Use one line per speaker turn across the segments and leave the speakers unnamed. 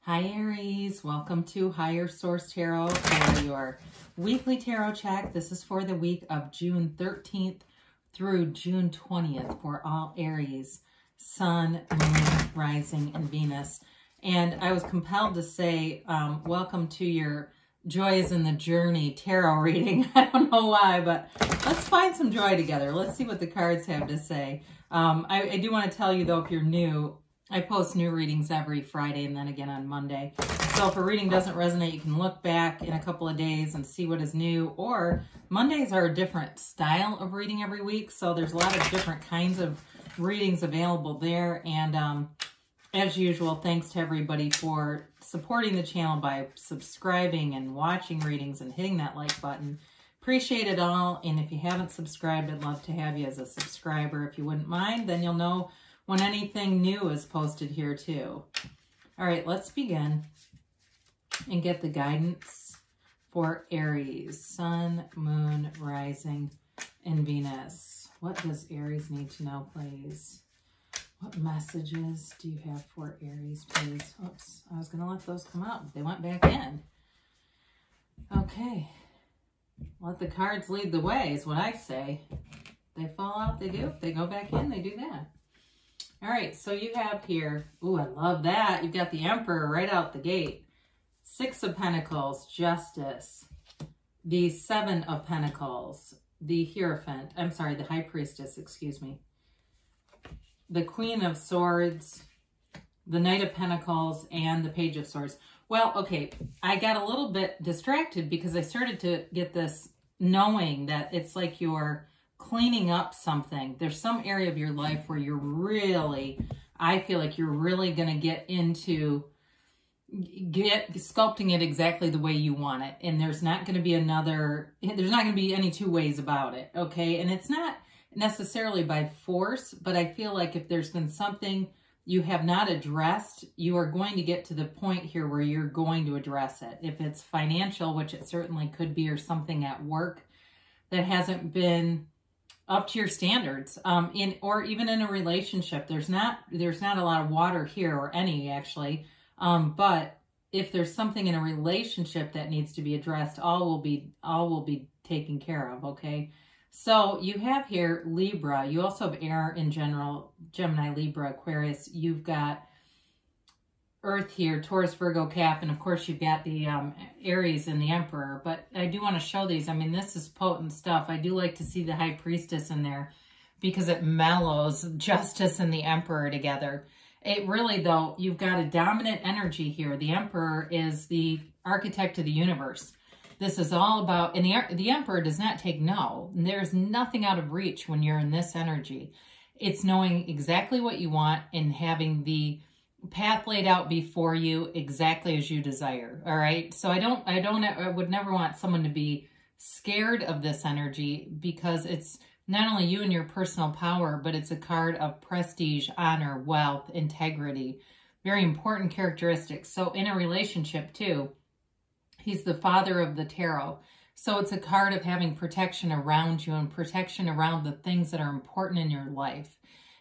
Hi Aries, welcome to Higher Source Tarot for your weekly tarot check. This is for the week of June 13th through June 20th for all Aries, Sun, Moon, Rising, and Venus. And I was compelled to say welcome to your Joys in the Journey tarot reading. I don't know why, but let's find some joy together. Let's see what the cards have to say. I do want to tell you though, if you're new, I post new readings every Friday and then again on Monday. So if a reading doesn't resonate, you can look back in a couple of days and see what is new. Or Mondays are a different style of reading every week. So there's a lot of different kinds of readings available there. And as usual, thanks to everybody for supporting the channel by subscribing and watching readings and hitting that like button. Appreciate it all. And if you haven't subscribed, I'd love to have you as a subscriber. If you wouldn't mind, then you'll know when anything new is posted here too. All right, let's begin and get the guidance for Aries, Sun, Moon, Rising, and Venus. What does Aries need to know, please? What messages do you have for Aries, please? Oops, I was going to let those come out, but they went back in. Okay, let the cards lead the way is what I say. They fall out, they do. If they go back in, they do that. All right, so you have here, ooh, I love that. You've got the Emperor right out the gate. Six of Pentacles, Justice. The Seven of Pentacles, the Hierophant. I'm sorry, the High Priestess, excuse me. The Queen of Swords, the Knight of Pentacles, and the Page of Swords. Well, okay, I got a little bit distracted because I started to get this knowing that it's like you're cleaning up something. There's some area of your life where you're really, I feel like you're really going to get into sculpting it exactly the way you want it. And there's not going to be any two ways about it. Okay. And it's not necessarily by force, but I feel like if there's been something you have not addressed, you are going to get to the point here where you're going to address it. If it's financial, which it certainly could be, or something at work that hasn't been up to your standards, or even in a relationship. There's not a lot of water here, or any actually, but if there's something in a relationship that needs to be addressed, all will be taken care of. Okay, so you have here Libra. You also have air in general, Gemini, Libra, Aquarius. You've got Earth here, Taurus, Virgo, Cap, and of course you've got the Aries and the Emperor. But I do want to show these. I mean, this is potent stuff. I do like to see the High Priestess in there because it mellows Justice and the Emperor together. It really, though, you've got a dominant energy here. The Emperor is the architect of the universe. This is all about, and the Emperor does not take no. There's nothing out of reach when you're in this energy. It's knowing exactly what you want and having the path laid out before you exactly as you desire. All right. So I would never want someone to be scared of this energy, because it's not only you and your personal power, but it's a card of prestige, honor, wealth, integrity, very important characteristics. So in a relationship too, he's the father of the tarot. So it's a card of having protection around you and protection around the things that are important in your life.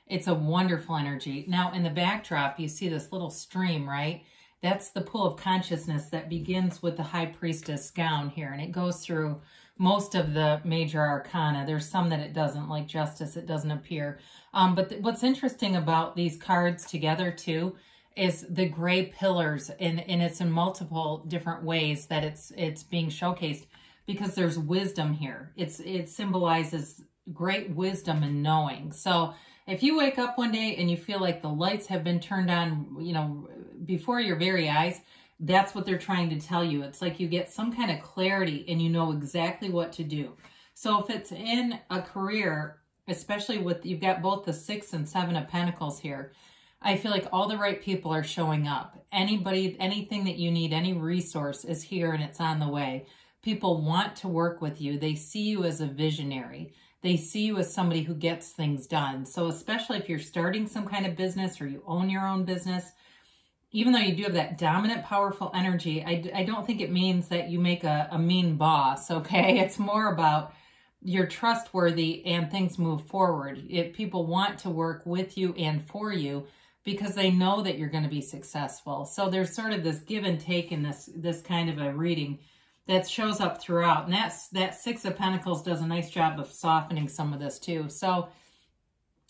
It's a wonderful energy. Now, in the backdrop, you see this little stream, right? That's the pool of consciousness that begins with the High Priestess gown here, and it goes through most of the major arcana. There's some that it doesn't, like Justice, it doesn't appear. But what's interesting about these cards together, too, is the gray pillars, and it's in multiple different ways that it's being showcased, because there's wisdom here. It symbolizes great wisdom and knowing. So if you wake up one day and you feel like the lights have been turned on, you know, before your very eyes, that's what they're trying to tell you. It's like you get some kind of clarity and you know exactly what to do. So if it's in a career, especially with, you've got both the 6 and 7 of Pentacles here, I feel like all the right people are showing up. Anybody, anything that you need, any resource is here and it's on the way. People want to work with you. They see you as a visionary. They see you as somebody who gets things done. So especially if you're starting some kind of business or you own your own business, even though you do have that dominant, powerful energy, I don't think it means that you make a mean boss, okay? It's more about you're trustworthy and things move forward. If people want to work with you and for you, because they know that you're going to be successful. So there's sort of this give and take in this kind of a reading that shows up throughout. And that Six of Pentacles does a nice job of softening some of this too. So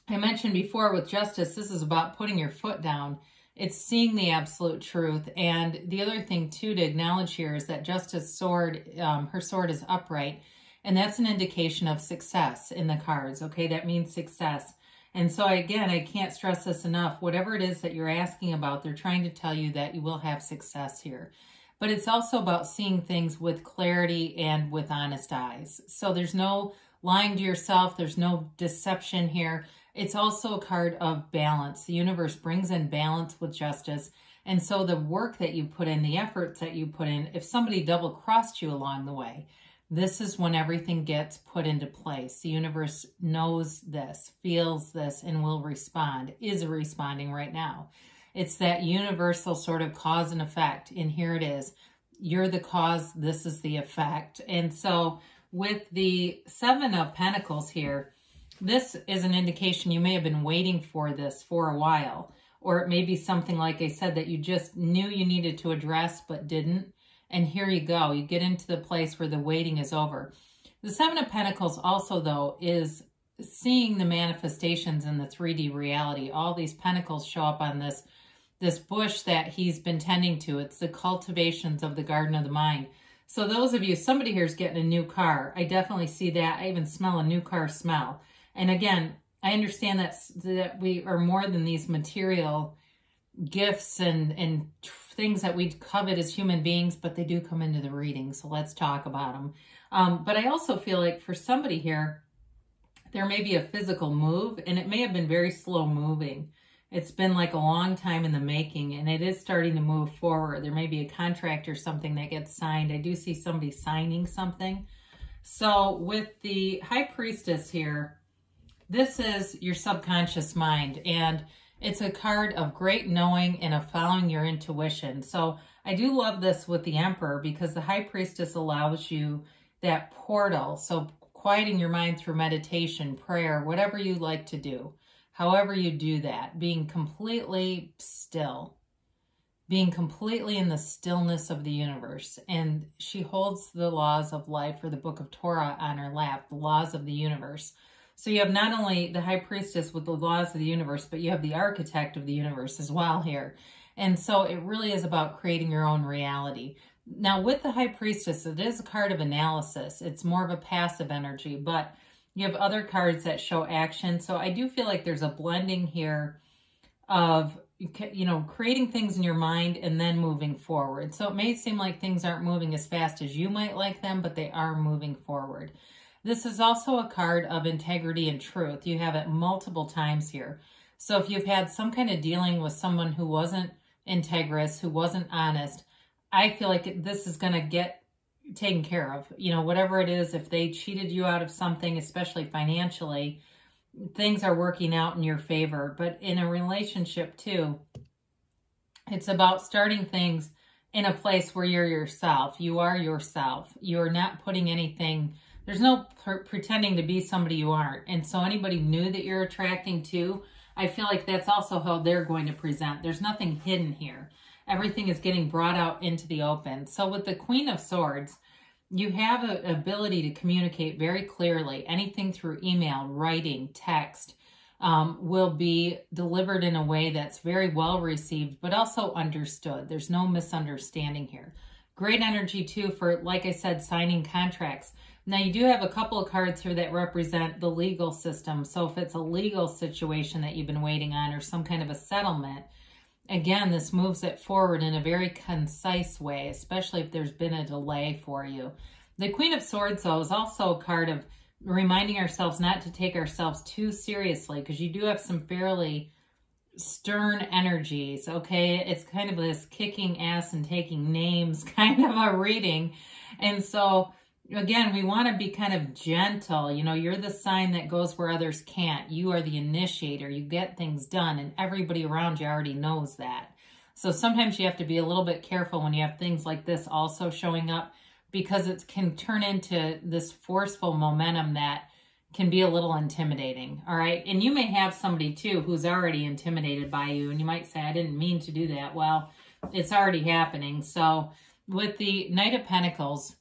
I mentioned before with Justice, this is about putting your foot down. It's seeing the absolute truth. And the other thing too to acknowledge here is that Justice sword, her sword is upright. And that's an indication of success in the cards, okay? That means success. And so again, I can't stress this enough. Whatever it is that you're asking about, they're trying to tell you that you will have success here. But it's also about seeing things with clarity and with honest eyes. So there's no lying to yourself. There's no deception here. It's also a card of balance. The universe brings in balance with Justice. And so the work that you put in, the efforts that you put in, if somebody double-crossed you along the way, this is when everything gets put into place. The universe knows this, feels this, and will respond, is responding right now. It's that universal sort of cause and effect. And here it is. You're the cause, this is the effect. And so with the Seven of Pentacles here, this is an indication you may have been waiting for this for a while. Or it may be something, like I said, that you just knew you needed to address but didn't. And here you go. You get into the place where the waiting is over. The Seven of Pentacles also, though, is seeing the manifestations in the 3D reality. All these pentacles show up on this bush that he's been tending to. It's the cultivations of the garden of the mind. So those of you, somebody here is getting a new car. I definitely see that. I even smell a new car smell. And again, I understand that we are more than these material gifts and things that we covet as human beings, but they do come into the reading. So let's talk about them. But I also feel like for somebody here, there may be a physical move, and it may have been very slow moving. It's been like a long time in the making, and it is starting to move forward. There may be a contract or something that gets signed. I do see somebody signing something. So with the High Priestess here, this is your subconscious mind, and it's a card of great knowing and of following your intuition. So I do love this with the Emperor because the High Priestess allows you that portal. So quieting your mind through meditation, prayer, whatever you like to do. However you do that, being completely still, being completely in the stillness of the universe. And she holds the laws of life, or the Book of Torah, on her lap, the laws of the universe. So you have not only the High Priestess with the laws of the universe, but you have the architect of the universe as well here. And so it really is about creating your own reality. Now with the High Priestess, it is a card of analysis. It's more of a passive energy, but you have other cards that show action. So I do feel like there's a blending here of, you know, creating things in your mind and then moving forward. So it may seem like things aren't moving as fast as you might like them, but they are moving forward. This is also a card of integrity and truth. You have it multiple times here. So if you've had some kind of dealing with someone who wasn't integrous, who wasn't honest, I feel like this is going to get taken care of. You know, whatever it is, if they cheated you out of something, especially financially, things are working out in your favor. But in a relationship too, it's about starting things in a place where you're yourself. You are yourself. You're not putting anything, there's no pretending to be somebody you aren't. And so anybody new that you're attracting to, I feel like that's also how they're going to present. There's nothing hidden here. Everything is getting brought out into the open. So with the Queen of Swords, you have an ability to communicate very clearly. Anything through email, writing, text will be delivered in a way that's very well received, but also understood. There's no misunderstanding here. Great energy too for, like I said, signing contracts. Now you do have a couple of cards here that represent the legal system. So if it's a legal situation that you've been waiting on or some kind of a settlement, again, this moves it forward in a very concise way, especially if there's been a delay for you. The Queen of Swords, though, is also a card of reminding ourselves not to take ourselves too seriously, because you do have some fairly stern energies, okay? It's kind of this kicking ass and taking names kind of a reading. And so, again, we want to be kind of gentle. You know, you're the sign that goes where others can't. You are the initiator. You get things done, and everybody around you already knows that. So sometimes you have to be a little bit careful when you have things like this also showing up, because it can turn into this forceful momentum that can be a little intimidating, all right? And you may have somebody too who's already intimidated by you, and you might say, I didn't mean to do that. Well, it's already happening. So with the Knight of Pentacles,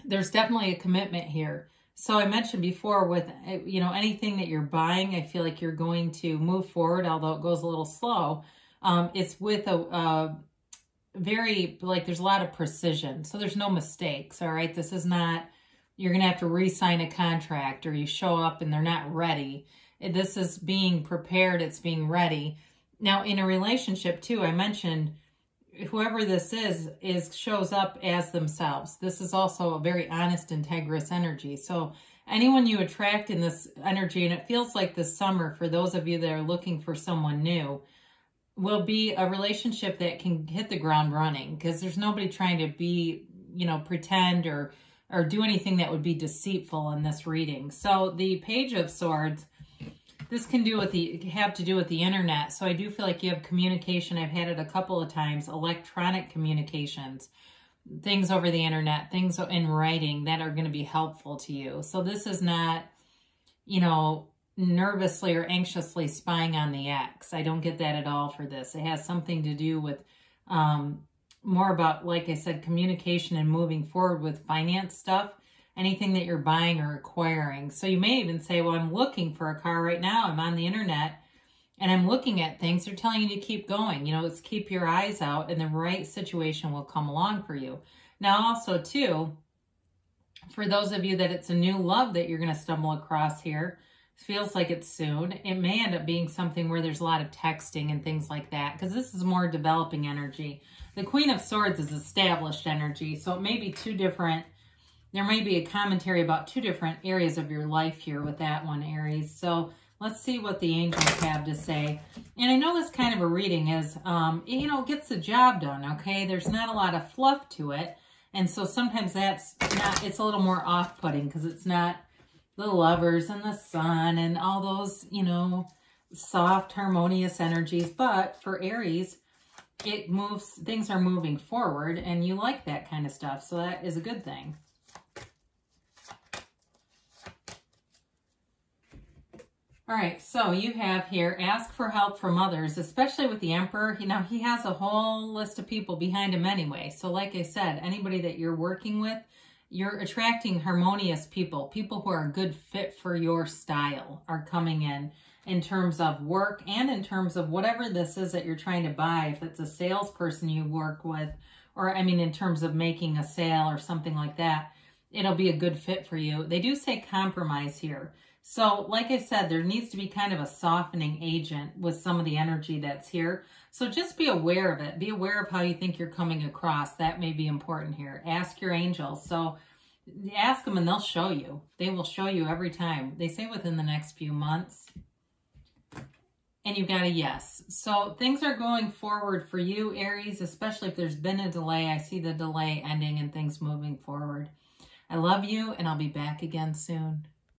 there's definitely a commitment here. So I mentioned before with, you know, anything that you're buying, I feel like you're going to move forward, although it goes a little slow. It's with a very, like, there's a lot of precision. So there's no mistakes, all right? This is not, you're going to have to re-sign a contract or you show up and they're not ready. This is being prepared. It's being ready. Now, in a relationship, too, I mentioned whoever this is shows up as themselves. This is also a very honest, integrous energy. So anyone you attract in this energy, and it feels like this summer, for those of you that are looking for someone new, will be a relationship that can hit the ground running, because there's nobody trying to be, you know, pretend or do anything that would be deceitful in this reading. So the Page of Swords, this can have to do with the internet. So I do feel like you have communication. I've had it a couple of times, electronic communications, things over the internet, things in writing that are going to be helpful to you. So this is not, you know, nervously or anxiously spying on the ex. I don't get that at all for this. It has something to do with more about, like I said, communication and moving forward with finance stuff, anything that you're buying or acquiring. So you may even say, well, I'm looking for a car right now. I'm on the internet and I'm looking at things. They're telling you to keep going. You know, it's keep your eyes out and the right situation will come along for you. Now also too, for those of you that it's a new love that you're going to stumble across here, feels like it's soon. It may end up being something where there's a lot of texting and things like that, because this is more developing energy. The Queen of Swords is established energy, so it may be two different, there may be a commentary about two different areas of your life here with that one, Aries. So let's see what the angels have to say. And I know this kind of a reading is, you know, gets the job done, okay? There's not a lot of fluff to it. And so sometimes that's not, it's a little more off-putting because it's not the Lovers and the Sun and all those, you know, soft, harmonious energies. But for Aries, it moves, things are moving forward and you like that kind of stuff. So that is a good thing. All right, so you have here, ask for help from others, especially with the Emperor. You know, he has a whole list of people behind him anyway. So like I said, anybody that you're working with, you're attracting harmonious people. People who are a good fit for your style are coming in terms of work and in terms of whatever this is that you're trying to buy. If it's a salesperson you work with, or I mean, in terms of making a sale or something like that, it'll be a good fit for you. They do say compromise here. So like I said, there needs to be kind of a softening agent with some of the energy that's here. So just be aware of it. Be aware of how you think you're coming across. That may be important here. Ask your angels. So ask them and they'll show you. They will show you every time. They say within the next few months. And you got a yes. So things are going forward for you, Aries, especially if there's been a delay. I see the delay ending and things moving forward. I love you and I'll be back again soon.